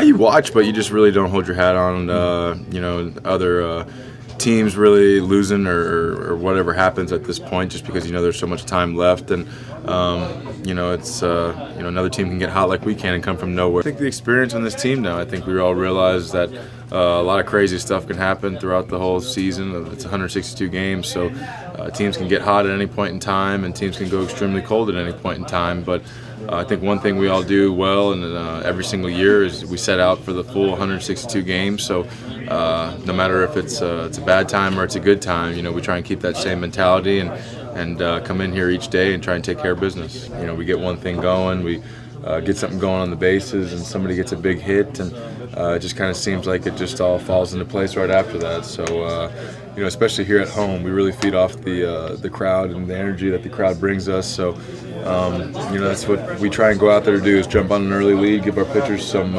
You watch, but you just really don't hold your hat on, other teams really losing or whatever happens at this point, just because there's so much time left, and it's another team can get hot like we can and come from nowhere. I think the experience on this team now. I think we all realize that a lot of crazy stuff can happen throughout the whole season. It's 162 games, so teams can get hot at any point in time, and teams can go extremely cold at any point in time. But I think one thing we all do well, and every single year, is we set out for the full 162 games. So no matter if it's a bad time or it's a good time, we try and keep that same mentality and come in here each day and try and take care of business. We get one thing going, we get something going on the bases, and somebody gets a big hit, and it just kind of seems like it just all falls into place right after that. So, especially here at home, we really feed off the crowd and the energy that the crowd brings us. So, that's what we try and go out there to do, is jump on an early lead, give our pitchers some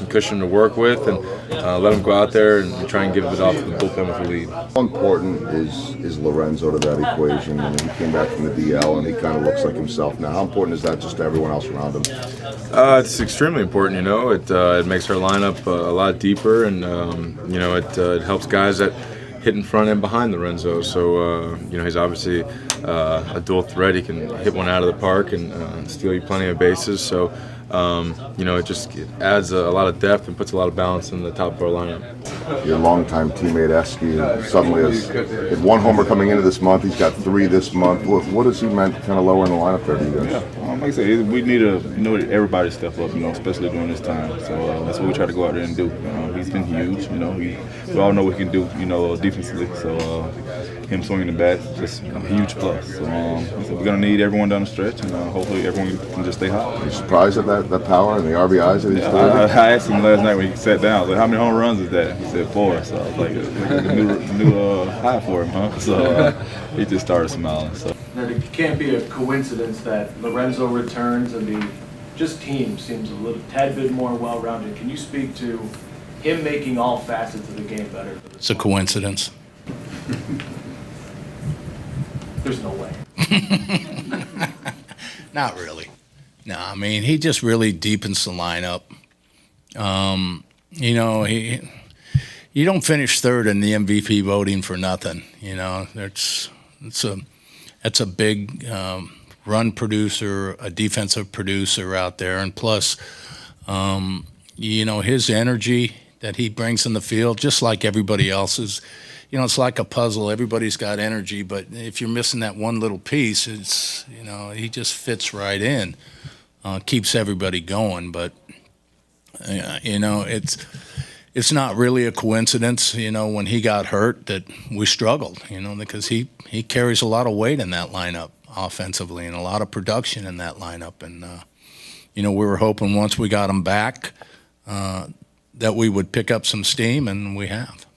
cushion to work with, and let them go out there and try and give it off to the bullpen with a lead. How important is Lorenzo to that equation? I mean, he came back from the DL, and he kind of looks like himself now. How important is that just to everyone else around him? It's extremely important. It makes our lineup a lot deeper, and it helps guys that hit in front and behind Lorenzo. So he's obviously a dual threat. He can hit one out of the park and steal you plenty of bases. So it adds a lot of depth and puts a lot of balance in the top of our lineup. Your longtime teammate Esky suddenly has hit one homer coming into this month. He's got 3 this month. What has he meant kind of lowering the lineup there to you guys? Yeah, like I said, we need everybody to step up, especially during this time. So that's what we try to go out there and do. He's been huge. We all know what he can do, defensively. So him swinging the bat, just a huge plus. So we're gonna need everyone down the stretch, and hopefully everyone can just stay hot. Are you surprised at that power and the RBIs that he's doing? I asked him last night when he sat down, like, how many home runs is that? He said 4. So I was like, a new high for him, huh? So he just started smiling. So it can't be a coincidence that Lorenzo returns and the team seems a little tad bit more well-rounded. Can you speak to him making all facets of the game better? It's a coincidence. There's no way. Not really. No, I mean, he just really deepens the lineup. You don't finish third in the MVP voting for nothing. That's a big run producer, a defensive producer out there, and plus, his energy that he brings in the field, just like everybody else's. It's like a puzzle. Everybody's got energy, but if you're missing that one little piece, he just fits right in, keeps everybody going. But it's not really a coincidence, when he got hurt that we struggled, because he carries a lot of weight in that lineup offensively and a lot of production in that lineup. And, we were hoping once we got him back that we would pick up some steam, and we have.